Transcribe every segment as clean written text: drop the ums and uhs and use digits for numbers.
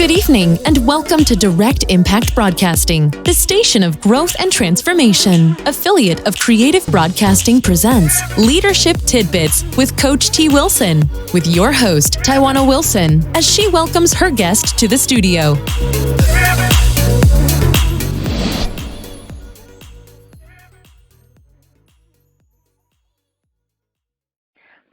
Good evening, and welcome to Direct Impact Broadcasting, the station of growth and transformation. Affiliate of Creative Broadcasting presents Leadership Tidbits with Coach T. Wilson, with your host, Tawana Wilson, as she welcomes her guest to the studio.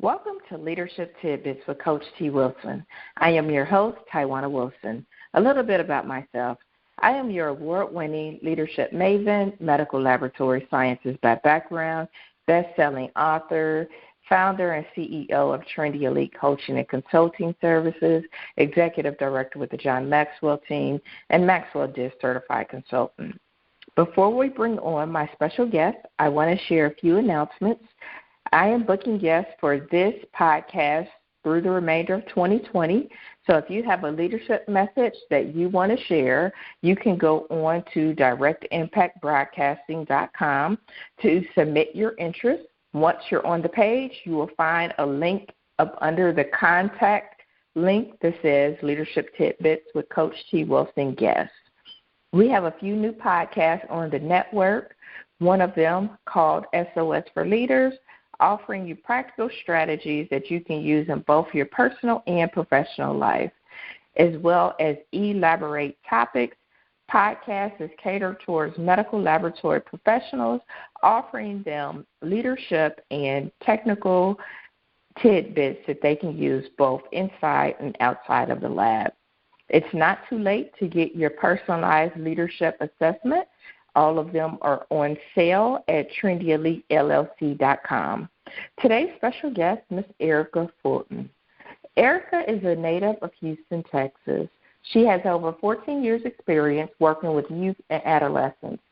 Welcome to Leadership Tidbits with Coach T. Wilson. I am your host, Tawana Wilson. A little bit about myself. I am your award-winning leadership maven, medical laboratory sciences by background, best-selling author, founder and CEO of Trendy Elite Coaching and Consulting Services, executive director with the John Maxwell team, and Maxwell DIS certified consultant. Before we bring on my special guest, I want to share a few announcements. I am booking guests for this podcast through the remainder of 2020. So if you have a leadership message that you want to share, you can go on to directimpactbroadcasting.com to submit your interest. Once you're on the page, you will find a link up under the contact link that says Leadership Tidbits with Coach T. Wilson Guest. We have a few new podcasts on the network, one of them called SOS for Leaders, offering you practical strategies that you can use in both your personal and professional life, as well as elaborate topics. Podcast is catered towards medical laboratory professionals, offering them leadership and technical tidbits that they can use both inside and outside of the lab. It's not too late to get your personalized leadership assessment. All of them are on sale at trendyelitellc.com. Today's special guest, Miss Erica Fulton. Erica is a native of Houston, Texas. She has over 14 years' experience working with youth and adolescents.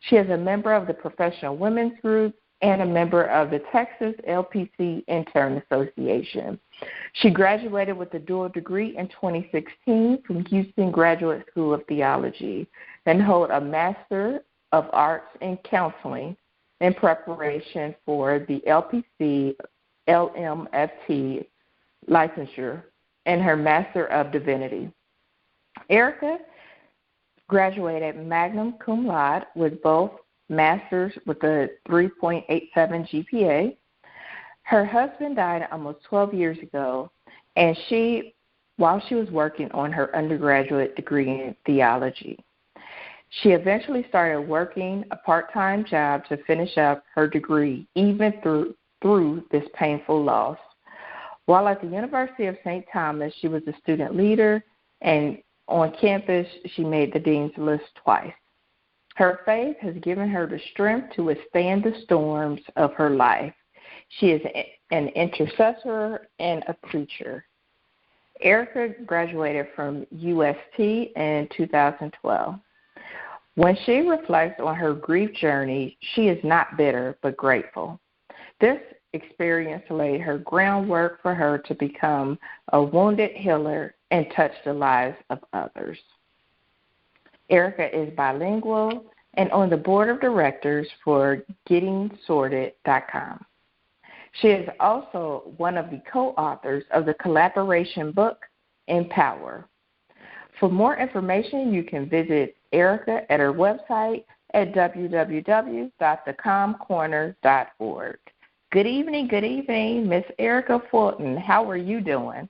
She is a member of the Professional Women's Group and a member of the Texas LPC Intern Association. She graduated with a dual degree in 2016 from Houston Graduate School of Theology and holds a Master of Arts in Counseling in preparation for the LPC LMFT licensure and her Master of Divinity. Erica graduated magna cum laude with both masters with a 3.87 GPA. Her husband died almost 12 years ago, and while she was working on her undergraduate degree in theology. She eventually started working a part-time job to finish up her degree, even through this painful loss. While at the University of St. Thomas, she was a student leader, and on campus, she made the dean's list twice. Her faith has given her the strength to withstand the storms of her life. She is an intercessor and a preacher. Erica graduated from UST in 2012. When she reflects on her grief journey, she is not bitter but grateful. This experience laid her groundwork for her to become a wounded healer and touch the lives of others. Erica is bilingual and on the board of directors for GettingSorted.com. She is also one of the co-authors of the collaboration book, Empower. For more information, you can visit Erica at her website at www.thecalmcorner.org. Good evening, Miss Erica Fulton. How are you doing?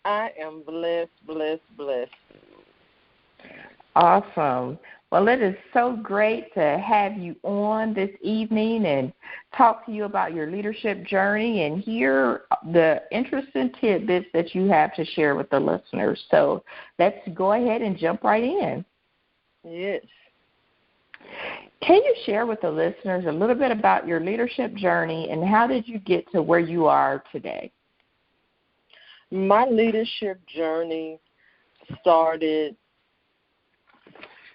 I am blessed. Awesome. Well, it is so great to have you on this evening and talk to you about your leadership journey and hear the interesting tidbits that you have to share with the listeners. So let's go ahead and jump right in. Yes. Can you share with the listeners a little bit about your leadership journey and how did you get to where you are today? My leadership journey started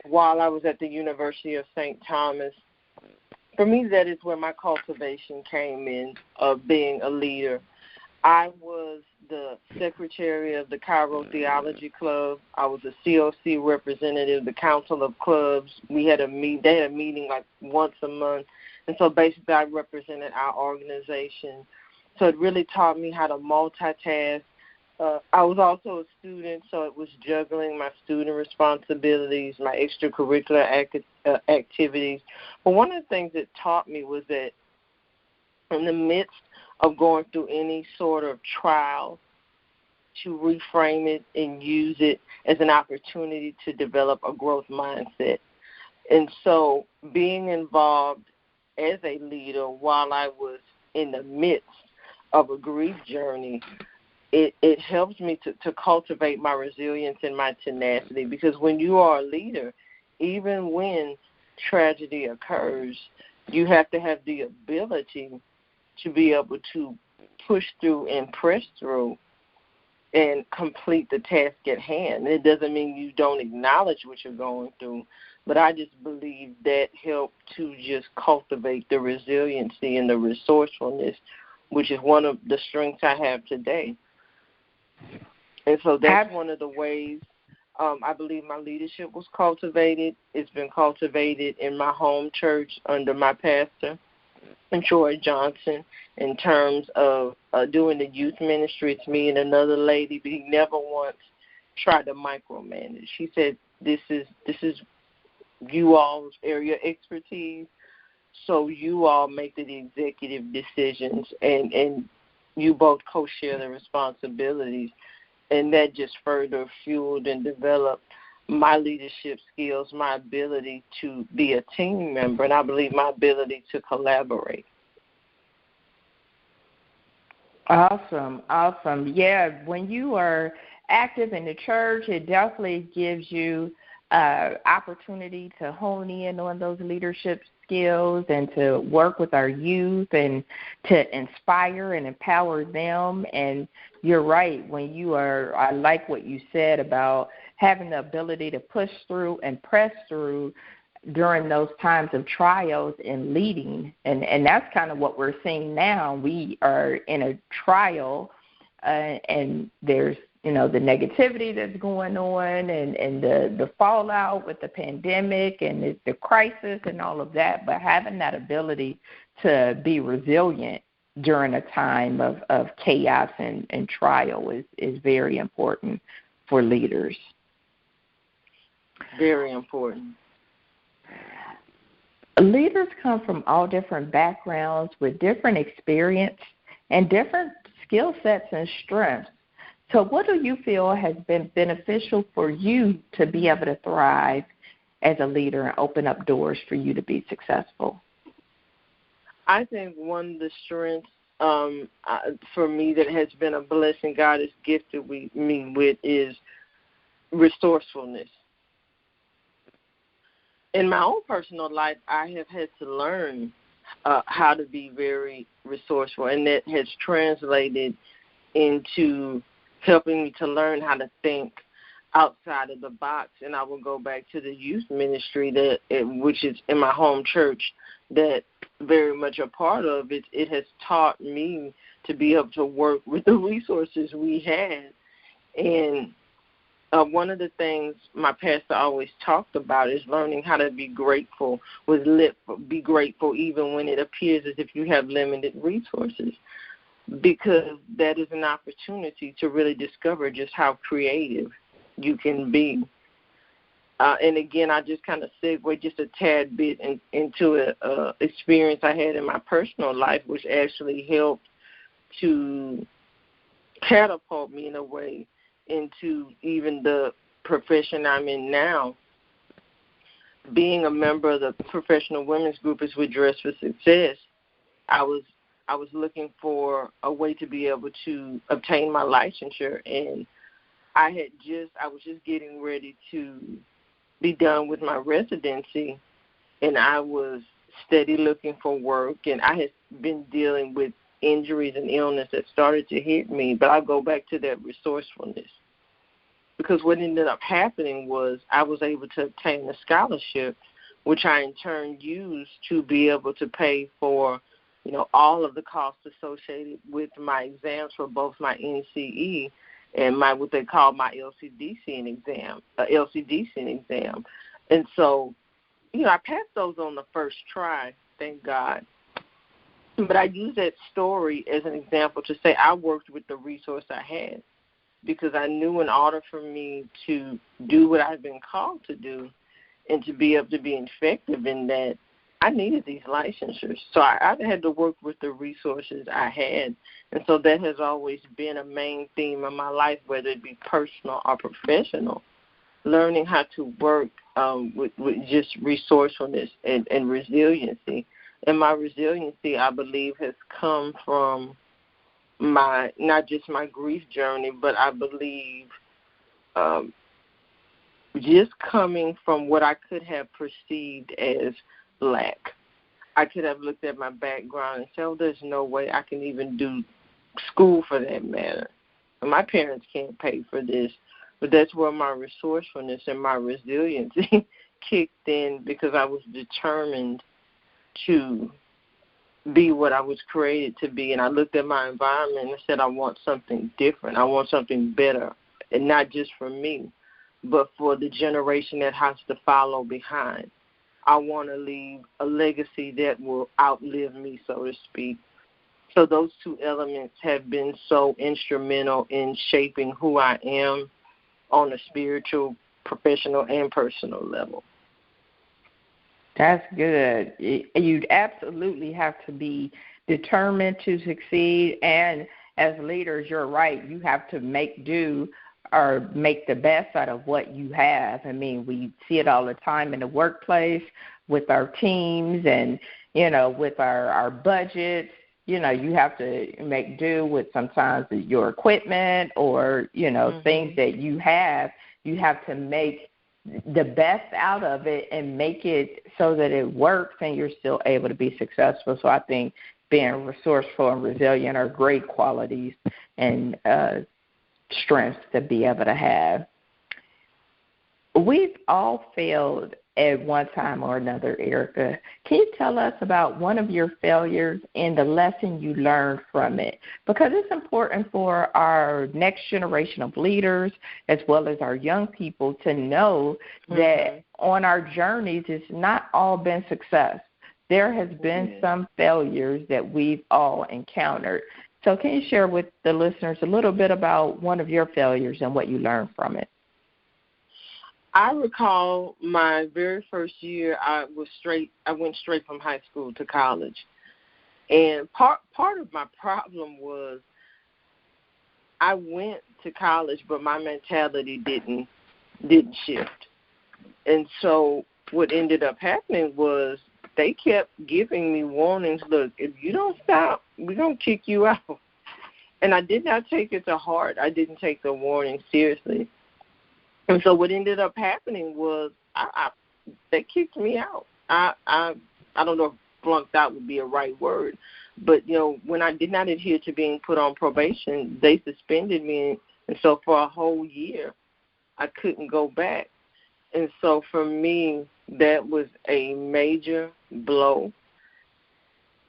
while I was at the University of St. Thomas. For me, that is where my cultivation came in of being a leader. I was the secretary of the Cairo Theology Club. I was a COC representative, the Council of Clubs. They had a meeting like once a month. And so basically I represented our organization. So it really taught me how to multitask, I was also a student, so it was juggling my student responsibilities, my extracurricular activities. But one of the things it taught me was that in the midst of going through any sort of trial, to reframe it and use it as an opportunity to develop a growth mindset. And so being involved as a leader while I was in the midst of a grief journey, it helps me to cultivate my resilience and my tenacity, because when you are a leader, even when tragedy occurs, you have to have the ability to be able to push through and press through and complete the task at hand. It doesn't mean you don't acknowledge what you're going through, but I just believe that helped to just cultivate the resiliency and the resourcefulness, which is one of the strengths I have today. And so that's one of the ways I believe my leadership was cultivated. It's been cultivated in my home church under my pastor, Troy Johnson, in terms of doing the youth ministry. It's me and another lady, but he never once tried to micromanage. He said, this is you all's area of expertise, so you all make the executive decisions, and you both co-share the responsibilities. And that just further fueled and developed my leadership skills, my ability to be a team member, and I believe my ability to collaborate. Awesome. Yeah, when you are active in the church, it definitely gives you opportunity to hone in on those leadership skills and to work with our youth and to inspire and empower them. And you're right, I like what you said about having the ability to push through and press through during those times of trials and leading. And that's kind of what we're seeing now. We are in a trial, and there's, the negativity that's going on and the fallout with the pandemic and the crisis and all of that. But having that ability to be resilient during a time of chaos and trial is very important for leaders. Very important. Leaders come from all different backgrounds with different experience and different skill sets and strengths. So what do you feel has been beneficial for you to be able to thrive as a leader and open up doors for you to be successful? I think one of the strengths for me that has been a blessing God has gifted me with is resourcefulness. In my own personal life, I have had to learn how to be very resourceful, and that has translated into helping me to learn how to think outside of the box. And I will go back to the youth ministry which is in my home church, that very much a part of it. It has taught me to be able to work with the resources we had. And one of the things my pastor always talked about is learning how to be grateful. Be grateful even when it appears as if you have limited resources, because that is an opportunity to really discover just how creative you can be. And again, I just kind of segue just a tad bit into an experience I had in my personal life, which actually helped to catapult me in a way into even the profession I'm in now. Being a member of the professional women's group is with Dress for Success, I was looking for a way to be able to obtain my licensure, and I was just getting ready to be done with my residency, and I was steady looking for work, and I had been dealing with injuries and illness that started to hit me. But I go back to that resourcefulness, because what ended up happening was I was able to obtain a scholarship, which I in turn used to be able to pay for all of the costs associated with my exams for both my NCE and my what they call my LCDC exam. And so, I passed those on the first try, thank God. But I use that story as an example to say I worked with the resource I had. because I knew in order for me to do what I've been called to do and to be able to be effective in that, I needed these licensures. So I had to work with the resources I had. And so that has always been a main theme of my life, whether it be personal or professional, learning how to work with just resourcefulness and resiliency. And my resiliency, I believe, has come from not just my grief journey, but I believe just coming from what I could have perceived as lack. I could have looked at my background and said, oh, there's no way I can even do school for that matter. My parents can't pay for this. But that's where my resourcefulness and my resiliency kicked in, because I was determined to be what I was created to be. And I looked at my environment and said, I want something different. I want something better, and not just for me, but for the generation that has to follow behind. I want to leave a legacy that will outlive me, so to speak. So those two elements have been so instrumental in shaping who I am on a spiritual, professional, and personal level. That's good. You'd absolutely have to be determined to succeed, and as leaders, you're right, you have to make do or make the best out of what you have. I mean, we see it all the time in the workplace with our teams and, with our budgets. You have to make do with sometimes your equipment or, things that you have. You have to make the best out of it and make it so that it works and you're still able to be successful. So I think being resourceful and resilient are great qualities and strengths to be able to have. We've all failed at one time or another, Erica. Can you tell us about one of your failures and the lesson you learned from it? Because it's important for our next generation of leaders as well as our young people to know that on our journeys, it's not all been success. There has been some failures that we've all encountered. So can you share with the listeners a little bit about one of your failures and what you learned from it? I recall my very first year, I went straight from high school to college. And part of my problem was I went to college, but my mentality didn't shift. And so what ended up happening was they kept giving me warnings, look, if you don't stop, we're going to kick you out. And I did not take it to heart. I didn't take the warning seriously. And so what ended up happening was they kicked me out. I don't know if flunked out would be a right word, but, when I did not adhere to being put on probation, they suspended me. And so for a whole year, I couldn't go back. And so for me, that was a major blow.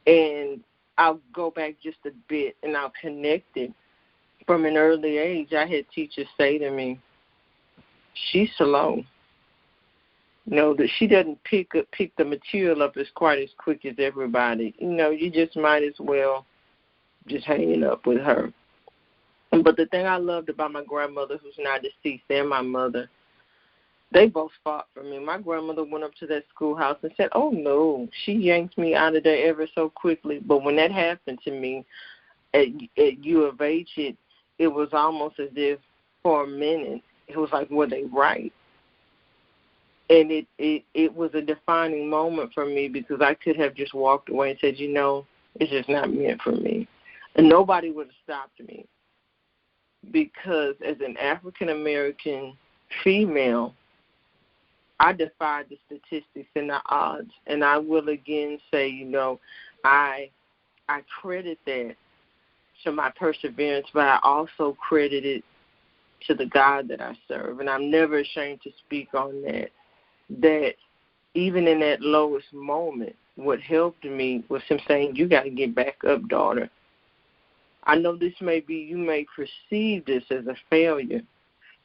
And I'll go back just a bit, and I'll connect it. From an early age, I had teachers say to me, she's slow. That she doesn't pick the material up as quite as quick as everybody. You just might as well just hanging up with her. But the thing I loved about my grandmother, who's now deceased, and my mother, they both fought for me. My grandmother went up to that schoolhouse and said, oh, no, she yanked me out of there ever so quickly. But when that happened to me at U of H, it was almost as if for a minute, it was like, were they right? And it was a defining moment for me, because I could have just walked away and said, it's just not meant for me. And nobody would have stopped me, because as an African-American female, I defied the statistics and the odds. And I will again say, I credit that to my perseverance, but I also credit it to the God that I serve. And I'm never ashamed to speak on that even in that lowest moment, what helped me was him saying, you got to get back up, daughter. I know you may perceive this as a failure,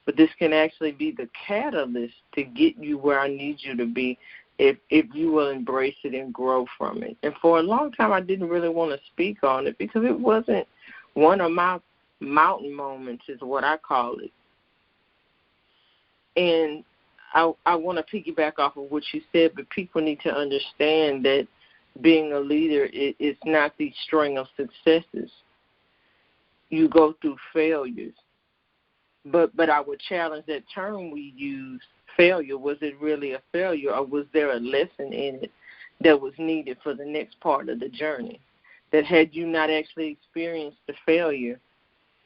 but this can actually be the catalyst to get you where I need you to be if you will embrace it and grow from it. And for a long time, I didn't really want to speak on it, because it wasn't one of my mountain moments is what I call it. And I want to piggyback off of what you said, but people need to understand that being a leader is not the string of successes. You go through failures. But I would challenge that term we use, failure. Was it really a failure, or was there a lesson in it that was needed for the next part of the journey? That had you not actually experienced the failure,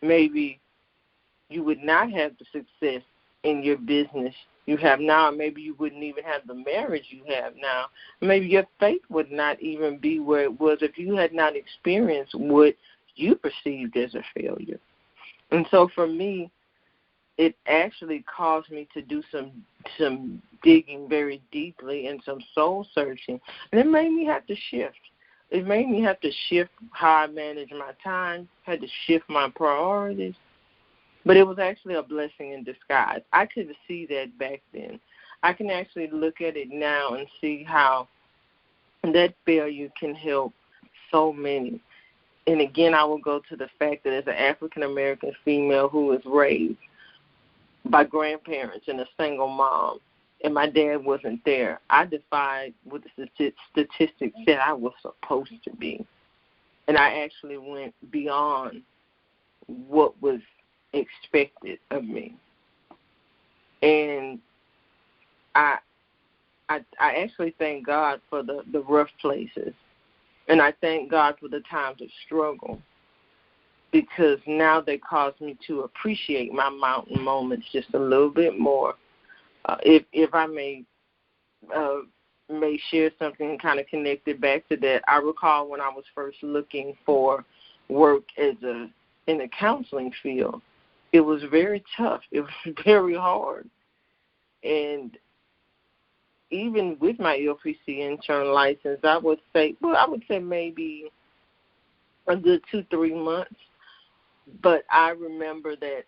maybe you would not have the success in your business you have now. Maybe you wouldn't even have the marriage you have now. Maybe your faith would not even be where it was if you had not experienced what you perceived as a failure. And so for me, it actually caused me to do some digging very deeply and some soul searching. And it made me have to shift. It made me have to shift how I manage my time, had to shift my priorities. But it was actually a blessing in disguise. I couldn't see that back then. I can actually look at it now and see how that failure can help so many. And again, I will go to the fact that as an African-American female who was raised by grandparents and a single mom, and my dad wasn't there, I defied what the statistics said I was supposed to be. And I actually went beyond what was expected of me. And I actually thank God for the rough places. And I thank God for the times of struggle, because now they cause me to appreciate my mountain moments just a little bit more. If I may share something kind of connected back to that, I recall when I was first looking for work in the counseling field, it was very tough. It was very hard. And even with my LPC intern license, I would say maybe a good 2-3 months. But I remember that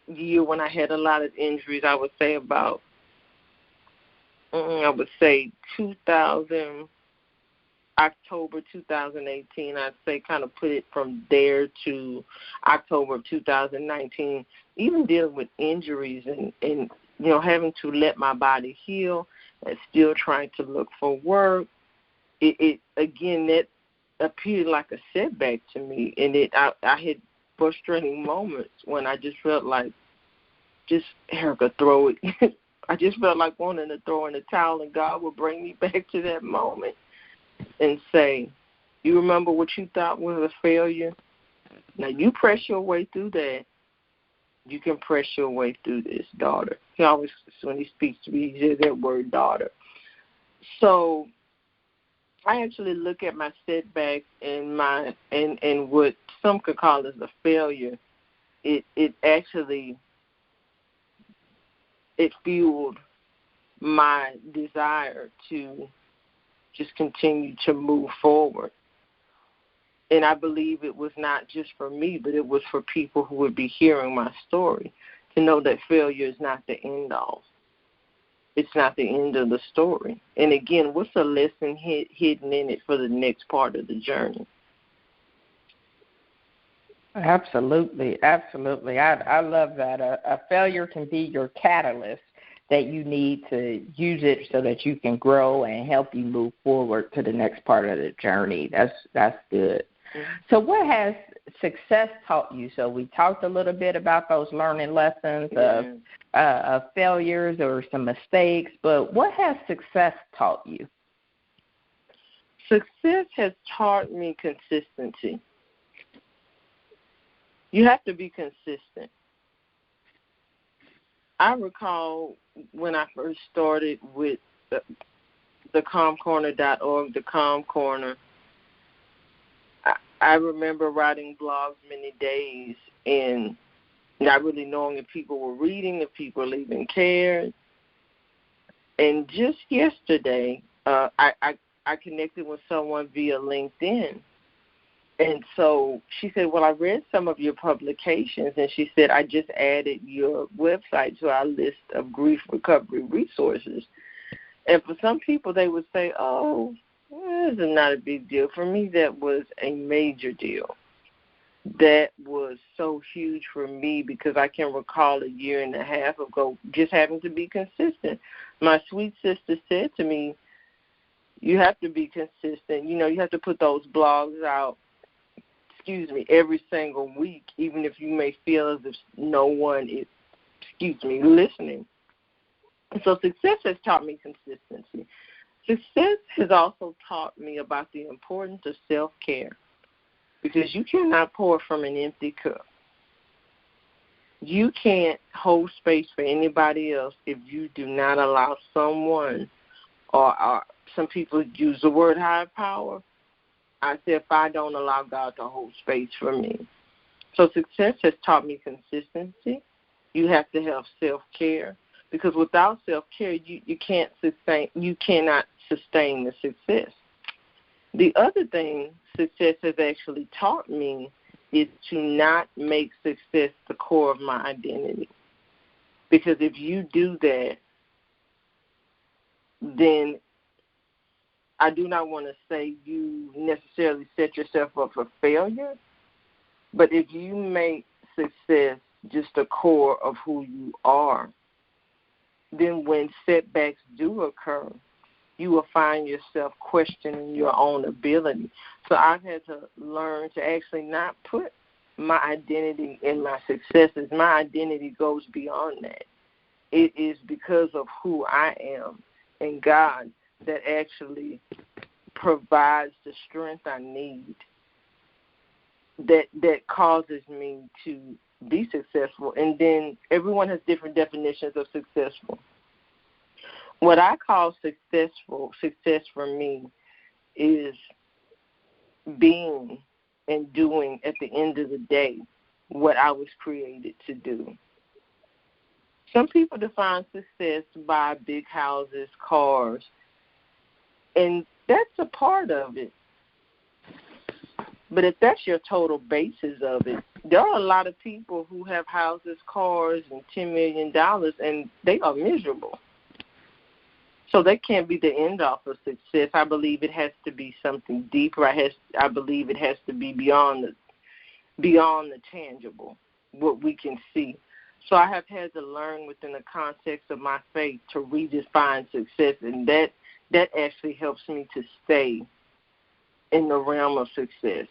year when I had a lot of injuries, I would say about, 2000, October 2018, I'd say kind of put it from there to October of 2019, even dealing with injuries and having to let my body heal and still trying to look for work. It again, that appeared like a setback to me, and I had frustrating moments when I just felt like, Erica, throw it. I just felt like wanting to throw in the towel, and God would bring me back to that moment and say, you remember what you thought was a failure? Now you press your way through that. You can press your way through this, daughter. He always, when he speaks to me, he says that word, daughter. So I actually look at my setbacks and what some could call as a failure. It actually fueled my desire to just continue to move forward. And I believe it was not just for me, but it was for people who would be hearing my story, to know that failure is not the end all. It's not the end of the story. And again, what's a lesson hidden in it for the next part of the journey? Absolutely, absolutely. I love that. A failure can be your catalyst that you need to use it so that you can grow and help you move forward to the next part of the journey. That's good. Mm-hmm. So what has success taught you? So we talked a little bit about those learning lessons of failures or some mistakes, but what has success taught you? Success has taught me consistency. You have to be consistent. I recall when I first started with the calmcorner.org, the Calm Corner, I remember writing blogs many days and not really knowing if people were reading, if people even cared. And just yesterday, I connected with someone via LinkedIn. And so she said, well, I read some of your publications, and she said, I just added your website to our list of grief recovery resources. And for some people, they would say, oh, this is not a big deal. For me, that was a major deal. that was so huge for me because I can recall a year and a half ago just having to be consistent. My sweet sister said to me, you have to be consistent. You have to put those blogs out, every single week, even if you may feel as if no one is, listening. And so success has taught me consistency. Success has also taught me about the importance of self-care, because you cannot pour from an empty cup. You can't hold space for anybody else if you do not allow someone, or some people use the word higher power. I say if I don't allow God to hold space for me. So success has taught me consistency. You have to have self-care, because without self-care, you cannot sustain the success. The other thing success has actually taught me is to not make success the core of my identity. Because if you do that, then I do not want to say you necessarily set yourself up for failure, but if you make success just the core of who you are, then when setbacks do occur, you will find yourself questioning your own ability. So I've had to learn to actually not put my identity in my successes. My identity goes beyond that. It is because of who I am and God that actually provides the strength I need that causes me to be successful. And then everyone has different definitions of successful. What I call success for me is being and doing at the end of the day what I was created to do. Some people define success by big houses, cars, and that's a part of it. But if that's your total basis of it, there are a lot of people who have houses, cars, and $10 million, and they are miserable. So that can't be the end all of success. I believe it has to be something deeper. I believe it has to be beyond the tangible, what we can see. So I have had to learn within the context of my faith to redefine success, and that actually helps me to stay in the realm of success.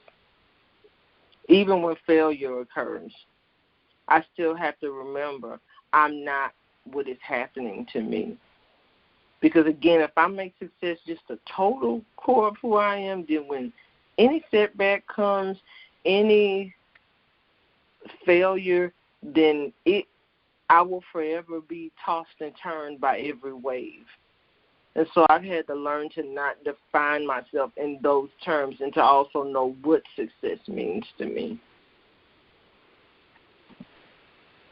Even when failure occurs, I still have to remember I'm not what is happening to me. Because, again, if I make success just a total core of who I am, then when any setback comes, any failure, then I will forever be tossed and turned by every wave. And so I've had to learn to not define myself in those terms and to also know what success means to me.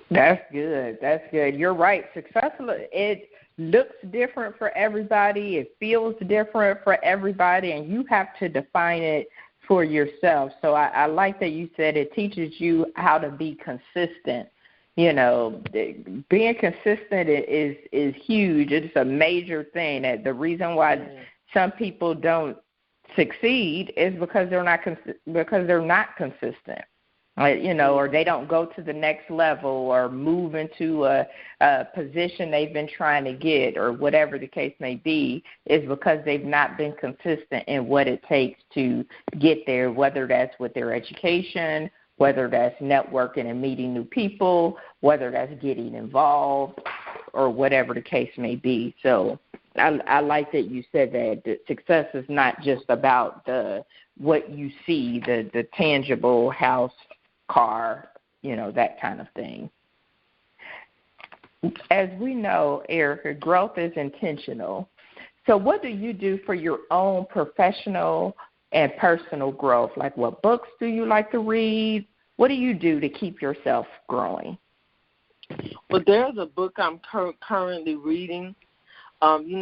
That's good. That's good. You're right. Successful, it looks different for everybody. It feels different for everybody, and you have to define it for yourself. So I like that you said it teaches you how to be consistent. Being consistent is huge. It's a major thing. The reason why some people don't succeed is because they're not consistent. Or they don't go to the next level or move into a position they've been trying to get, or whatever the case may be, is because they've not been consistent in what it takes to get there, whether that's with their education, whether that's networking and meeting new people, whether that's getting involved, or whatever the case may be. So I like that you said that success is not just about what you see, the tangible house, car, that kind of thing. As we know, Erica, growth is intentional. So what do you do for your own professional and personal growth? Like, what books do you like to read? What do you do to keep yourself growing? Well, there's a book I'm currently reading, and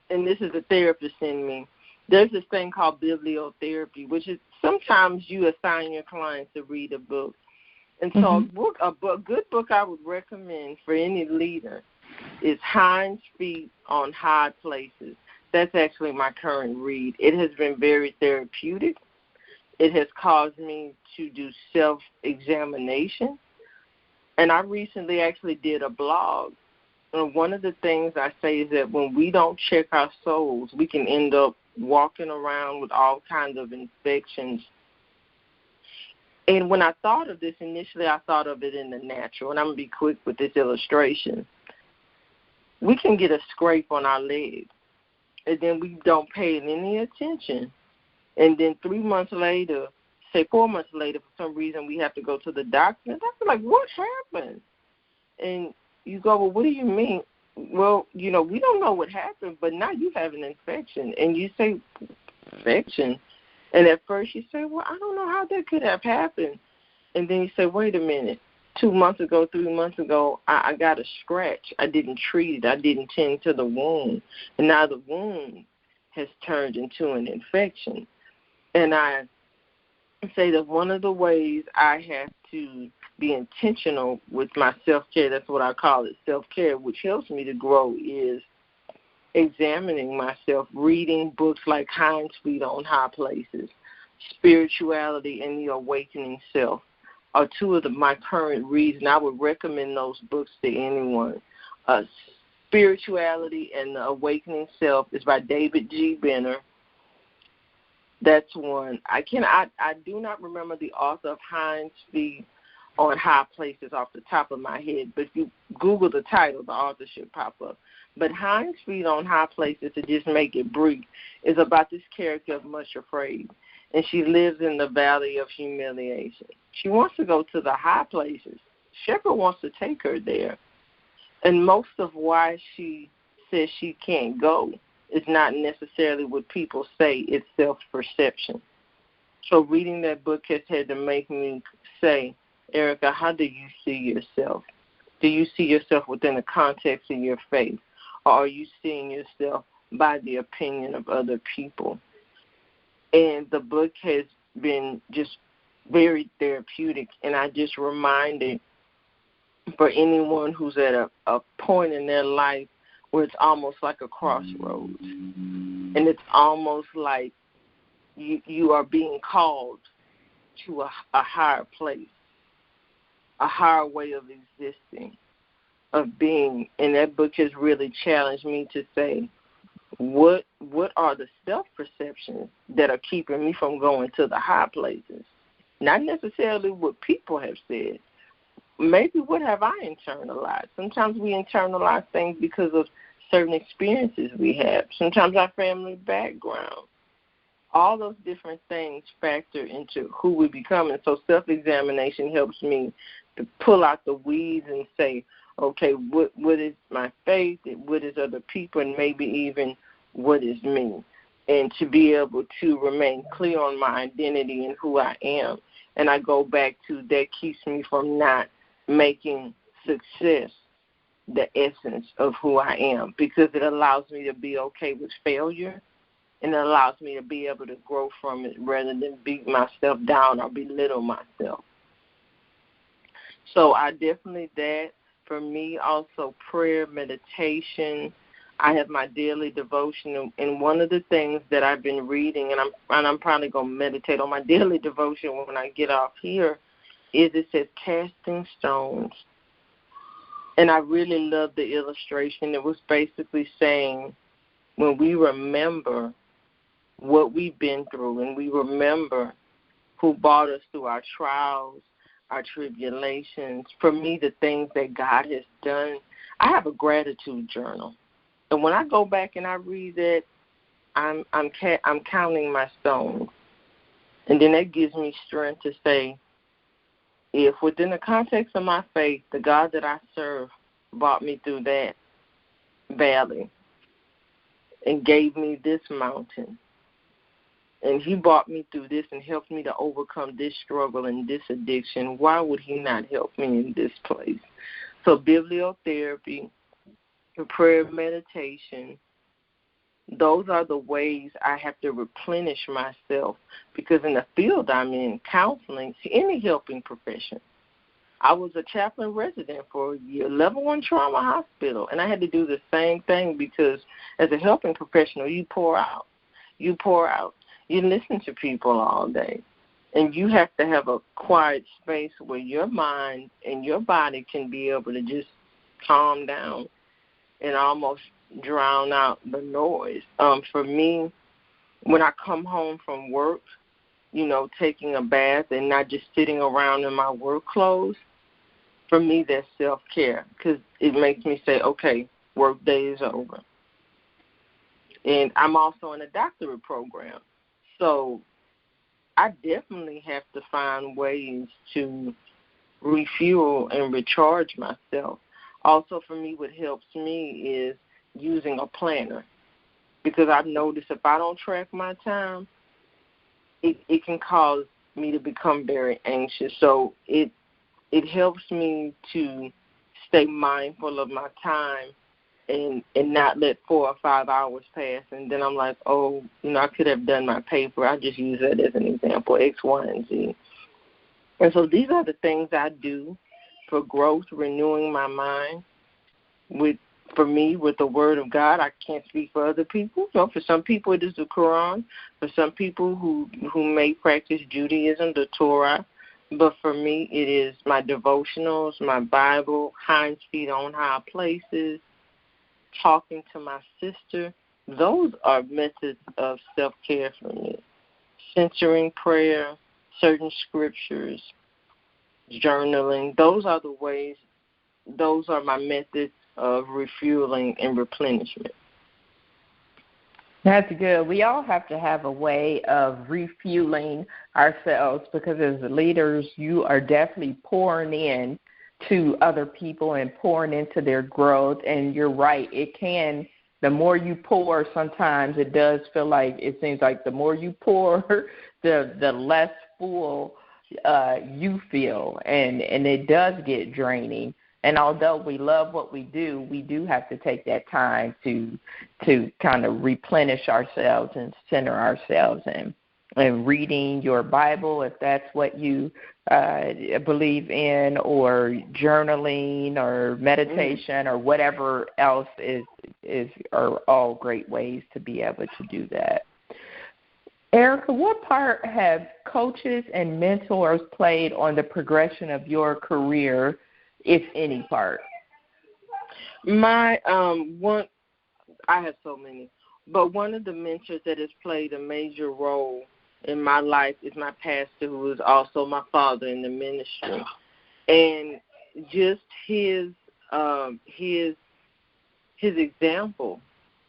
this is a therapist in me. There's this thing called bibliotherapy, which is sometimes you assign your clients to read a book. And so a good book I would recommend for any leader is Hind's Feet on High Places. That's actually my current read. It has been very therapeutic. it has caused me to do self-examination. And I recently actually did a blog. And one of the things I say is that when we don't check our souls, we can end up walking around with all kinds of infections. And when I thought of this initially, I thought of it in the natural. And I'm going to be quick with this illustration. We can get a scrape on our leg, and then we don't pay it any attention. And then 3 months later, say 4 months later, for some reason we have to go to the doctor. And the doctor's like, what happened? And you go, well, what do you mean? Well, we don't know what happened, but now you have an infection. And you say, infection? And at first you say, well, I don't know how that could have happened. And then you say, wait a minute. 2 months ago, 3 months ago, I got a scratch. I didn't treat it. I didn't tend to the wound. And now the wound has turned into an infection. And I say that one of the ways I have to be intentional with my self-care, that's what I call it, self-care, which helps me to grow, is examining myself, reading books like Hind's Feet on High Places, Spirituality and the Awakening Self are two of my current reads, and I would recommend those books to anyone. Spirituality and the Awakening Self is by David G. Benner. That's one. I do not remember the author of Hind's Feet on High Places off the top of my head, but if you Google the title, the author should pop up. But Hind's Feet on High Places, to just make it brief, is about this character of Much Afraid, and she lives in the Valley of Humiliation. She wants to go to the high places. Shepherd wants to take her there, and most of why she says she can't go is not necessarily what people say, it's self-perception. So reading that book has had to make me say, Erica, how do you see yourself? Do you see yourself within the context of your faith? Or are you seeing yourself by the opinion of other people? And the book has been just very therapeutic, and I just reminded for anyone who's at a point in their life where it's almost like a crossroads, and it's almost like you are being called to a higher place, a higher way of existing, of being. And that book has really challenged me to say, what are the self-perceptions that are keeping me from going to the high places? Not necessarily what people have said. Maybe what have I internalized? Sometimes we internalize things because of certain experiences we have. Sometimes our family background. All those different things factor into who we become. And so self-examination helps me to pull out the weeds and say, okay, what is my faith, what is other people, and maybe even what is me, and to be able to remain clear on my identity and who I am. And I go back to that keeps me from not making success the essence of who I am, because it allows me to be okay with failure, and it allows me to be able to grow from it rather than beat myself down or belittle myself. So I definitely, that for me, also prayer, meditation. I have my daily devotion, and one of the things that I've been reading, and I'm probably going to meditate on my daily devotion when I get off here, is it says casting stones. And I really love the illustration. It was basically saying when we remember what we've been through and we remember who brought us through our trials, our tribulations, for me, the things that God has done, I have a gratitude journal. And when I go back and I read that, I'm counting my stones. And then that gives me strength to say, if within the context of my faith, the God that I serve brought me through that valley and gave me this mountain, and he brought me through this and helped me to overcome this struggle and this addiction, why would he not help me in this place? So bibliotherapy, prayer, meditation, those are the ways I have to replenish myself, because in the field I'm in, counseling, any helping profession. I was a chaplain resident for a year, level 1 trauma hospital, and I had to do the same thing because as a helping professional, you pour out. You listen to people all day. And you have to have a quiet space where your mind and your body can be able to just calm down and almost drown out the noise. For me, when I come home from work, taking a bath and not just sitting around in my work clothes, for me, that's self-care because it makes me say, okay, work day is over. And I'm also in a doctorate program. So I definitely have to find ways to refuel and recharge myself. Also, for me, what helps me is using a planner because I've noticed if I don't track my time, it can cause me to become very anxious. So it helps me to stay mindful of my time and not let 4 or 5 hours pass. And then I'm like, I could have done my paper. I just use that as an example, X, Y, and Z. And so these are the things I do for growth, renewing my mind. For me, with the Word of God, I can't speak for other people. So for some people, it is the Quran. For some people who may practice Judaism, the Torah. But for me, it is my devotionals, my Bible, Hinds Feet on High Places, talking to my sister. Those are methods of self-care for me. Censoring prayer, certain scriptures, journaling. Those are my methods of refueling and replenishment. That's good. We all have to have a way of refueling ourselves because as leaders, you are definitely pouring in to other people and pouring into their growth. And you're right, the more you pour, sometimes it does feel like, it seems like the more you pour, the less full you feel. And it does get draining. And although we love what we do have to take that time to kind of replenish ourselves and center ourselves and reading your Bible, if that's what you believe in, or journaling or meditation or whatever else are all great ways to be able to do that. Erica, what part have coaches and mentors played on the progression of your career, if any part? I have so many, but one of the mentors that has played a major role in my life is my pastor, who is also my father in the ministry, and just his example,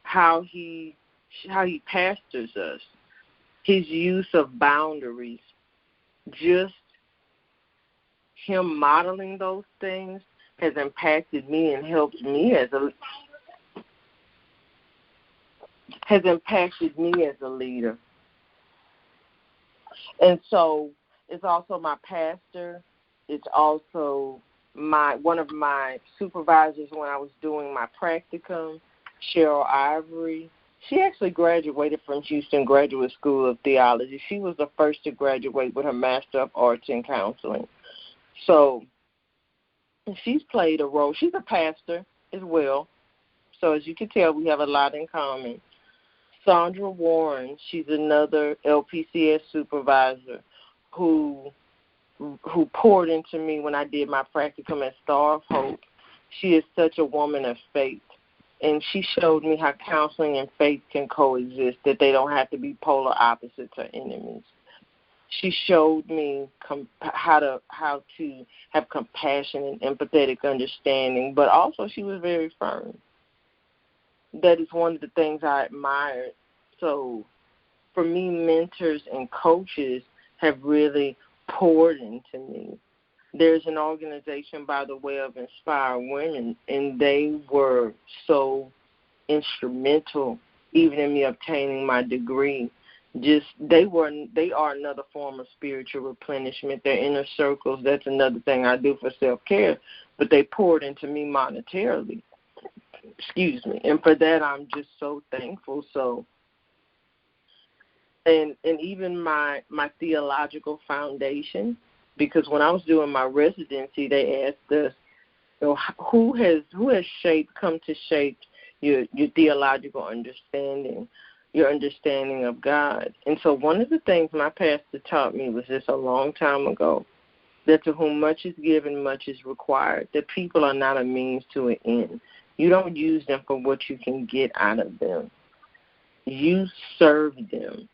how he pastors us, his use of boundaries, just him modeling those things has impacted me and helped me as a leader. And so it's also my pastor. It's also one of my supervisors when I was doing my practicum, Cheryl Ivory. She actually graduated from Houston Graduate School of Theology. She was the first to graduate with her Master of Arts in Counseling. So she's played a role. She's a pastor as well. So as you can tell, we have a lot in common. Sandra Warren, she's another LPCS supervisor who poured into me when I did my practicum at Star of Hope. She is such a woman of faith, and she showed me how counseling and faith can coexist, that they don't have to be polar opposites or enemies. She showed me how to have compassion and empathetic understanding, but also she was very firm. That is one of the things I admired. So for me, mentors and coaches have really poured into me. There's an organization by the way of Inspire Women, and they were so instrumental even in me obtaining my degree. They are another form of spiritual replenishment. Their inner circles, that's another thing I do for self-care, but they poured into me monetarily. And for that I'm just so thankful. So and even my theological foundation, because when I was doing my residency, they asked us, who has come to shape your theological understanding. your understanding of God. And so one of the things my pastor taught me was just a long time ago, that to whom much is given, much is required, that people are not a means to an end. You don't use them for what you can get out of them. You serve them.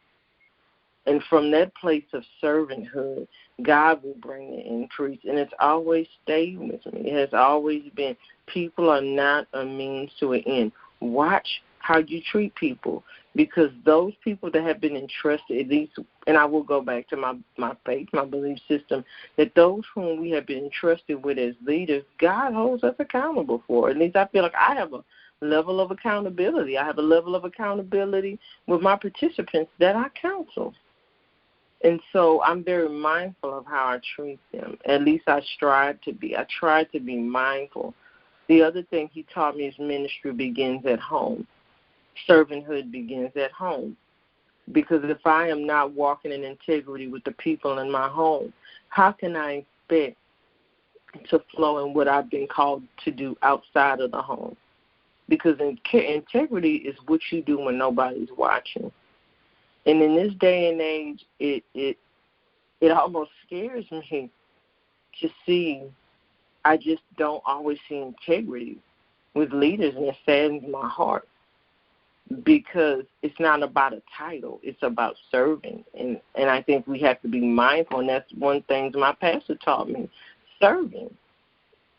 And from that place of servanthood, God will bring the increase. And it's always stayed with me. It has always been, people are not a means to an end. Watch how you treat people, because those people that have been entrusted, at least, and I will go back to my faith, my belief system, that those whom we have been entrusted with as leaders, God holds us accountable for. At least I feel like I have a level of accountability. I have a level of accountability with my participants that I counsel. And so I'm very mindful of how I treat them. At least I strive to be. I try to be mindful. The other thing he taught me is ministry begins at home. Servanthood begins at home. Because if I am not walking in integrity with the people in my home, how can I expect to flow in what I've been called to do outside of the home? Because integrity is what you do when nobody's watching. And in this day and age, it almost scares me to see. I just don't always see integrity with leaders, and it saddens my heart, because it's not about a title. It's about serving. And I think we have to be mindful, and that's one thing my pastor taught me, serving.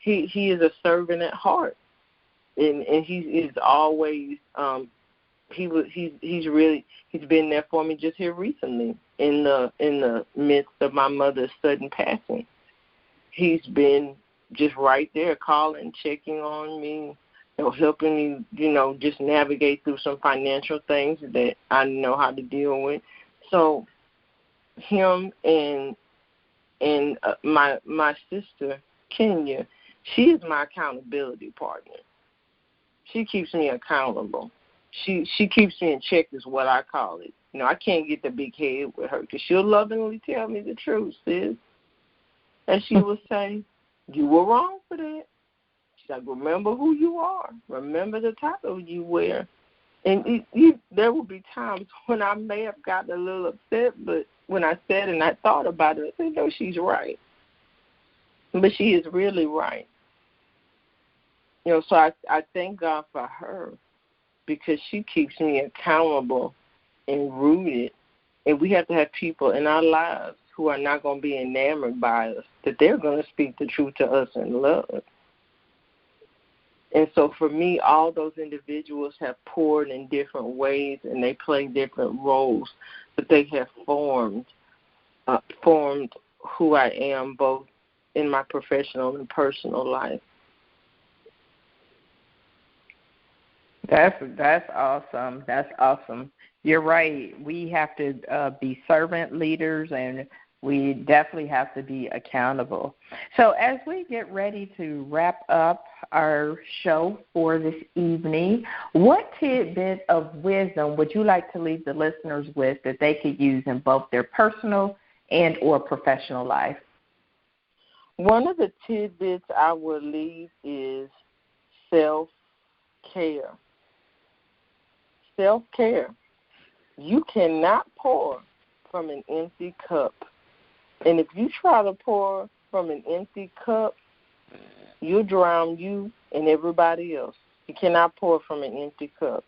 He is a servant at heart, and he is always he's been there for me just here recently in the midst of my mother's sudden passing. He's been just right there, calling, checking on me, helping me, just navigate through some financial things that I know how to deal with. So him and my sister, Kenya, she is my accountability partner. She keeps me accountable. She keeps me in check is what I call it. I can't get the big head with her, because she'll lovingly tell me the truth, sis. And she will say, you were wrong for that. She's like, remember who you are. Remember the title you wear. And there will be times when I may have gotten a little upset, but when I said and I thought about it, I said, no, she's right. But she is really right. So I thank God for her, because she keeps me accountable and rooted. And we have to have people in our lives who are not going to be enamored by us, that they're going to speak the truth to us in love. And so for me, all those individuals have poured in different ways, and they play different roles, but they have formed who I am, both in my professional and personal life. That's awesome. That's awesome. You're right. We have to be servant leaders, and we definitely have to be accountable. So as we get ready to wrap up our show for this evening, what tidbit of wisdom would you like to leave the listeners with that they could use in both their personal and or professional life? One of the tidbits I would leave is self-care. Self-care. You cannot pour from an empty cup. And if you try to pour from an empty cup, you'll drown you and everybody else. You cannot pour from an empty cup.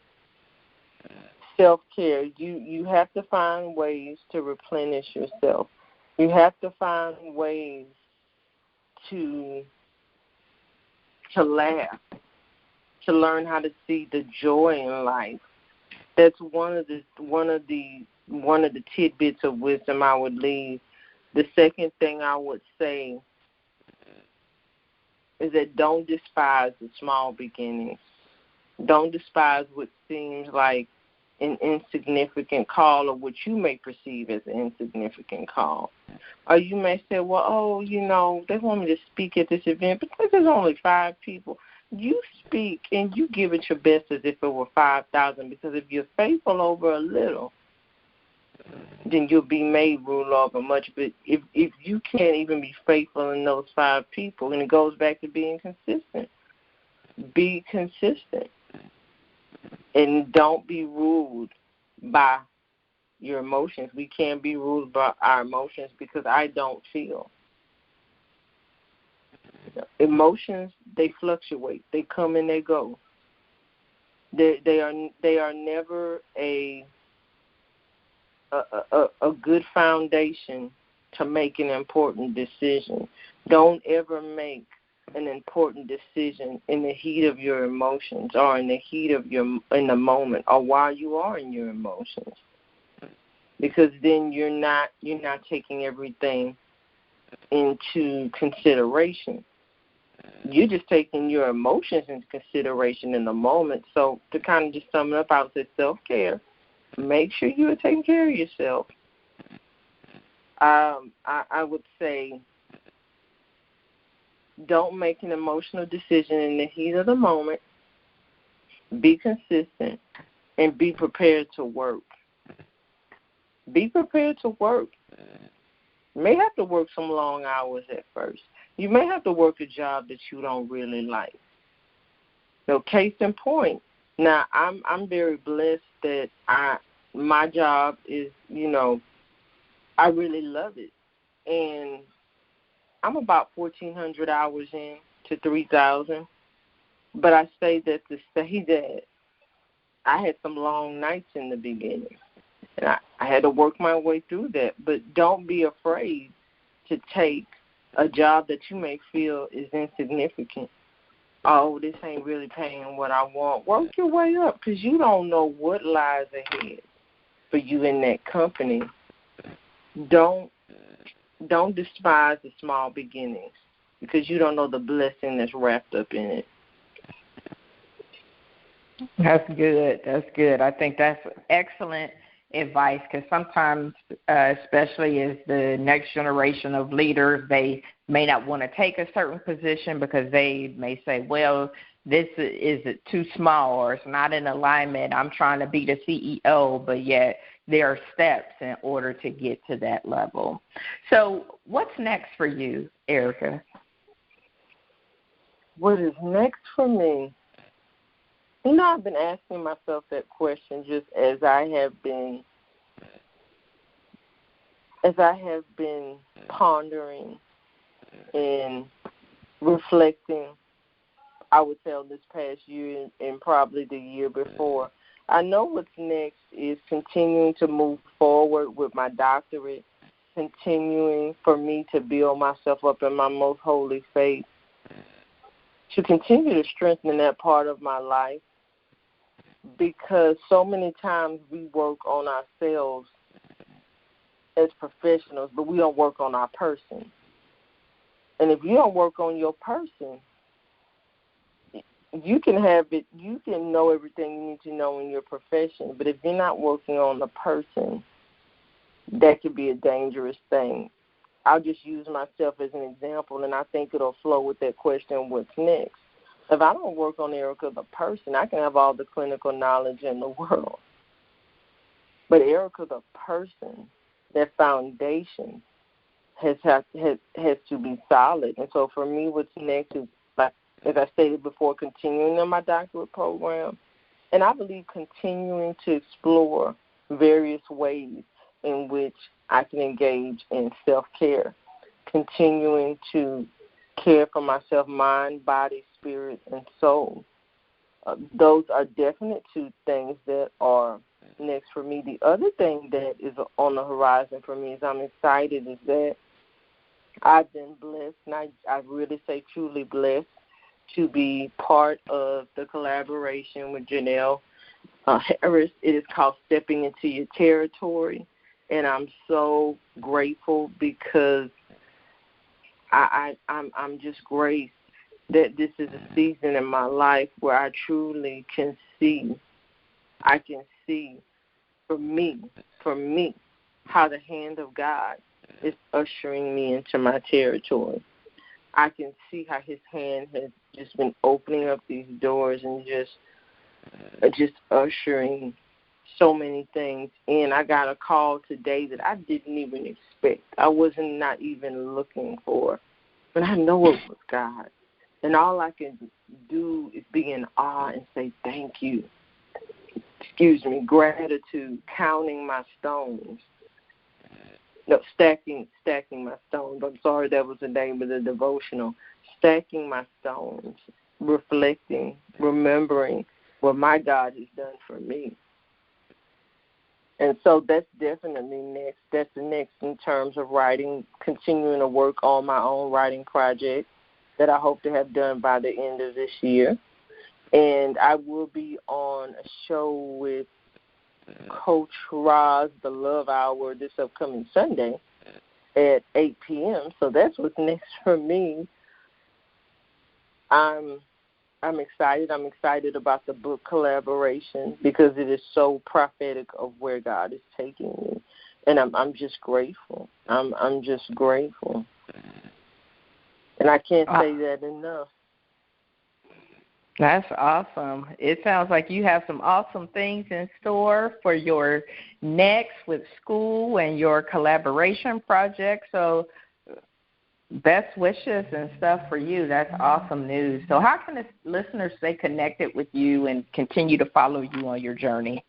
Self-care. You have to find ways to replenish yourself. You have to find ways to laugh, to learn how to see the joy in life. That's one of the tidbits of wisdom I would leave. The second thing I would say is that don't despise the small beginnings. Don't despise what seems like an insignificant call, or what you may perceive as an insignificant call. Or you may say, well, they want me to speak at this event, but there's only 5 people. You speak and you give it your best as if it were 5,000, because if you're faithful over a little, then you'll be made ruler over much. But if you can't even be faithful in those 5 people, and it goes back to being consistent. Be consistent. And don't be ruled by your emotions. We can't be ruled by our emotions because I don't feel. Emotions, they fluctuate. They come and they go. They are never a good foundation to make an important decision. Don't ever make an important decision in the heat of your emotions or in the heat of in the moment or while you are in your emotions, because then you're not taking everything into consideration. You're just taking your emotions into consideration in the moment. So to kind of just sum it up, I would say self-care. Make sure you are taking care of yourself. I would say don't make an emotional decision in the heat of the moment. Be consistent and be prepared to work. Be prepared to work. You may have to work some long hours at first. You may have to work a job that you don't really like. So case in point, now I'm very blessed that my job is, I really love it. And I'm about 1,400 hours in to 3,000. But I say that to say that I had some long nights in the beginning. And I had to work my way through that. But don't be afraid to take a job that you may feel is insignificant. Oh, this ain't really paying what I want. Work your way up, because you don't know what lies ahead for you in that company. Don't despise the small beginnings, because you don't know the blessing that's wrapped up in it. That's good. That's good. I think that's excellent advice, because sometimes, especially as the next generation of leaders, they may not want to take a certain position because they may say, well, this is too small or it's not in alignment. I'm trying to be the CEO, but yet there are steps in order to get to that level. So what's next for you, Erica? What is next for me? I've been asking myself that question just as I have been pondering and reflecting, I would say, on this past year and probably the year before. I know what's next is continuing to move forward with my doctorate, continuing for me to build myself up in my most holy faith, to continue to strengthen that part of my life, because so many times we work on ourselves as professionals, but we don't work on our person. And if you don't work on your person, you can know everything you need to know in your profession, but if you're not working on the person, that could be a dangerous thing. I'll just use myself as an example, and I think it'll flow with that question, what's next? If I don't work on Erica the person, I can have all the clinical knowledge in the world. But Erica the person, that foundation has to be solid. And so for me, what's next is, like as I stated before, continuing in my doctorate program, and I believe continuing to explore various ways in which I can engage in self-care, continuing to care for myself, mind, body, spirit, and soul. Those are definite two things that are next for me. The other thing that is on the horizon for me is I'm excited is that I've been blessed, and I really say truly blessed, to be part of the collaboration with Janelle Harris. It is called Stepping Into Your Territory, and I'm so grateful because I'm just graced that this is a season in my life where I truly can see for me, how the hand of God is ushering me into my territory. I can see how his hand has just been opening up these doors and just ushering so many things in. I got a call today that I didn't even expect. I wasn't not even looking for, but I know it was God. And all I can do is be in awe and say thank you. gratitude, counting my stones. No, stacking my stones. I'm sorry, that was the name of the devotional. Stacking my stones, reflecting, remembering what my God has done for me. And so that's definitely next. That's the next in terms of writing, continuing to work on my own writing project that I hope to have done by the end of this year. And I will be on a show with Coach Roz, the Love Hour, this upcoming Sunday at 8 p.m. So that's what's next for me. I'm excited. I'm excited about the book collaboration because it is so prophetic of where God is taking me, and I'm just grateful. I'm just grateful, and I can't say that enough. That's awesome. It sounds like you have some awesome things in store for your next with school and your collaboration project. So best wishes and stuff for you. That's awesome news. So how can the listeners stay connected with you and continue to follow you on your journey?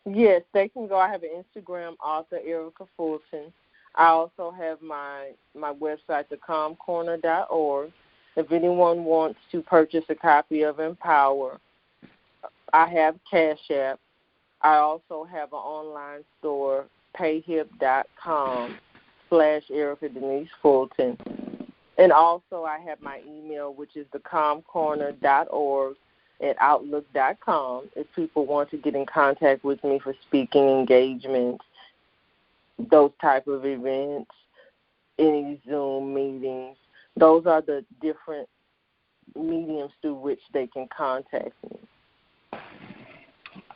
Yes, they can go. I have an Instagram, author Erica Fulton. I also have my website, thecalmcorner.org. If anyone wants to purchase a copy of Empower, I have Cash App. I also have an online store, payhip.com/Erica Denise Fulton. And also I have my email, which is thecalmcorner.org@outlook.com if people want to get in contact with me for speaking engagements, those type of events, any Zoom meetings. Those are the different mediums through which they can contact me.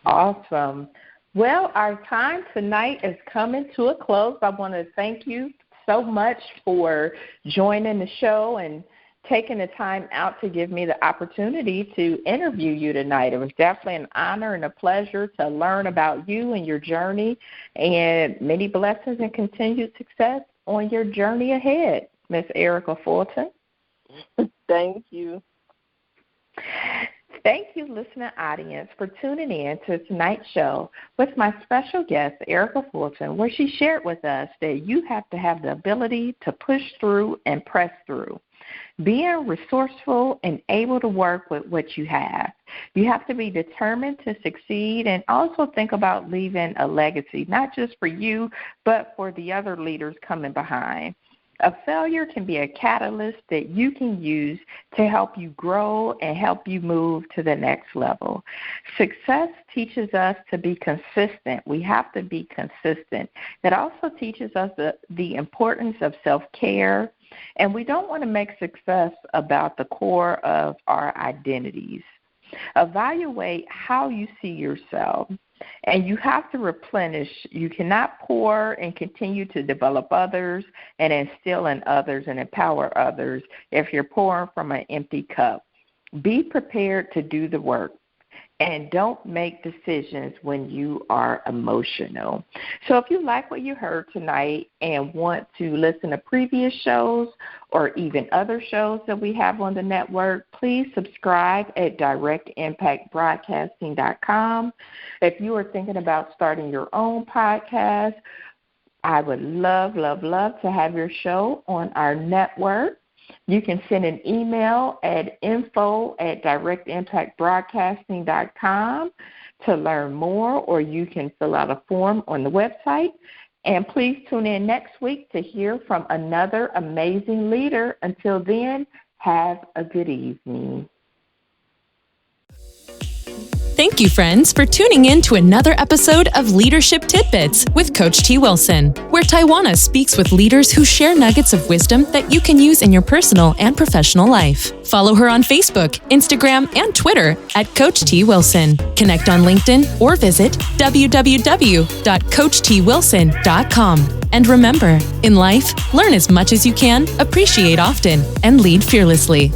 Awesome. Well, our time tonight is coming to a close. I want to thank you so much for joining the show and taking the time out to give me the opportunity to interview you tonight. It was definitely an honor and a pleasure to learn about you and your journey, and many blessings and continued success on your journey ahead, Miss Erica Fulton. Thank you. Thank you, listener audience, for tuning in to tonight's show with my special guest, Erica Fulton, where she shared with us that you have to have the ability to push through and press through. Being resourceful and able to work with what you have. You have to be determined to succeed and also think about leaving a legacy, not just for you, but for the other leaders coming behind. A failure can be a catalyst that you can use to help you grow and help you move to the next level. Success teaches us to be consistent. We have to be consistent. It also teaches us the importance of self-care, and we don't want to make success about the core of our identities. Evaluate how you see yourself. And you have to replenish. You cannot pour and continue to develop others and instill in others and empower others if you're pouring from an empty cup. Be prepared to do the work. And don't make decisions when you are emotional. So if you like what you heard tonight and want to listen to previous shows or even other shows that we have on the network, please subscribe at directimpactbroadcasting.com. If you are thinking about starting your own podcast, I would love, love, love to have your show on our network. You can send an email at info@directimpactbroadcasting.com to learn more, or you can fill out a form on the website. And please tune in next week to hear from another amazing leader. Until then, have a good evening. Thank you, friends, for tuning in to another episode of Leadership Tidbits with Coach T. Wilson, where Taiwana speaks with leaders who share nuggets of wisdom that you can use in your personal and professional life. Follow her on Facebook, Instagram, and Twitter at Coach T. Wilson. Connect on LinkedIn or visit www.coachtwilson.com. And remember, in life, learn as much as you can, appreciate often, and lead fearlessly.